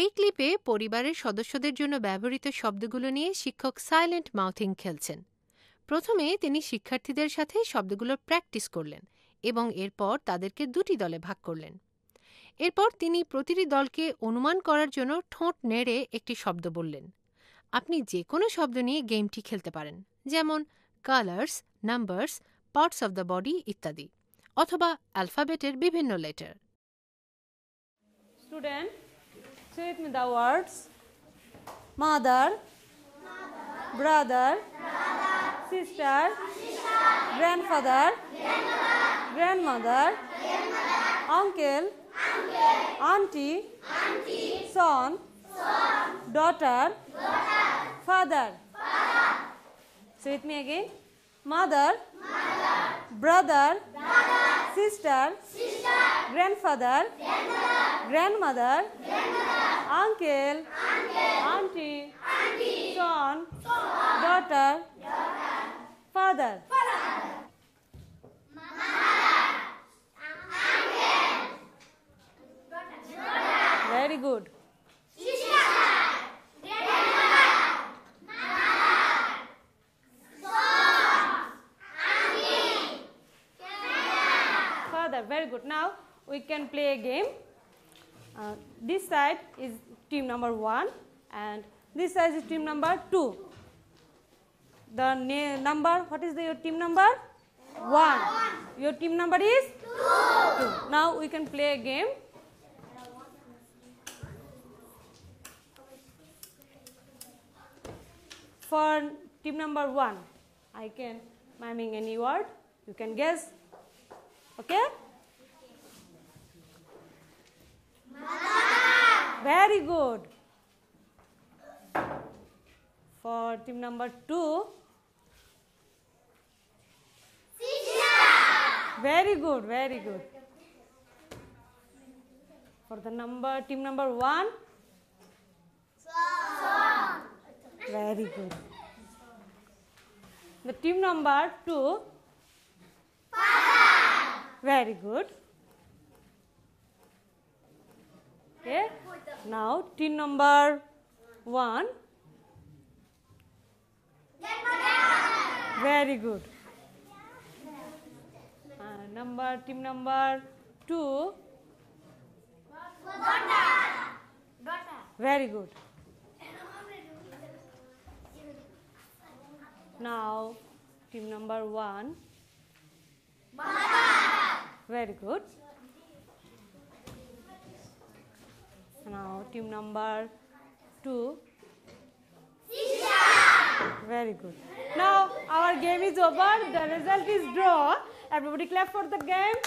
এই ক্লিপে পরিবারের সদস্যদের জন্য ব্যবহৃত শব্দগুলো নিয়ে শিক্ষক সাইলেন্ট মাউথিং খেলছেন। প্রথমে তিনি শিক্ষার্থীদের সাথে শব্দগুলোর প্র্যাকটিস করলেন এবং এরপর তাদেরকে দুটি দলে ভাগ করলেন। এরপর তিনি প্রতিটি দলকে অনুমান করার জন্য ঠোঁট নেড়ে একটি শব্দ বললেন। আপনি যে কোনো শব্দ নিয়ে গেমটি খেলতে পারেন, যেমন colours, numbers, parts of the body ইত্যাদি, অথবা অ্যালফাবেটের বিভিন্ন letter. Student, say with me the words mother, brother, sister, grandfather, grandmother, uncle, auntie, son, daughter, father. Say with me again. Mother, brother, sister, grandfather, grandmother, uncle, auntie, son, daughter, father. Very good. Father, very good. Now we can play a game. This side is team number 1 and this side is team number 2. The number, what is your team number? 1. Your team number is 2. Now we can play a game. For team number 1, I can miming any word. You can guess. Okay? Very good. For team number 2, very good, very good. For the team number 1, very good. The team number 2, very good. Okay. Now team number 1, very good. Team number 2, very good. Now team number 1, very good. Now team number 2, very good. Now our game is over. The result is draw. Everybody clap for the game.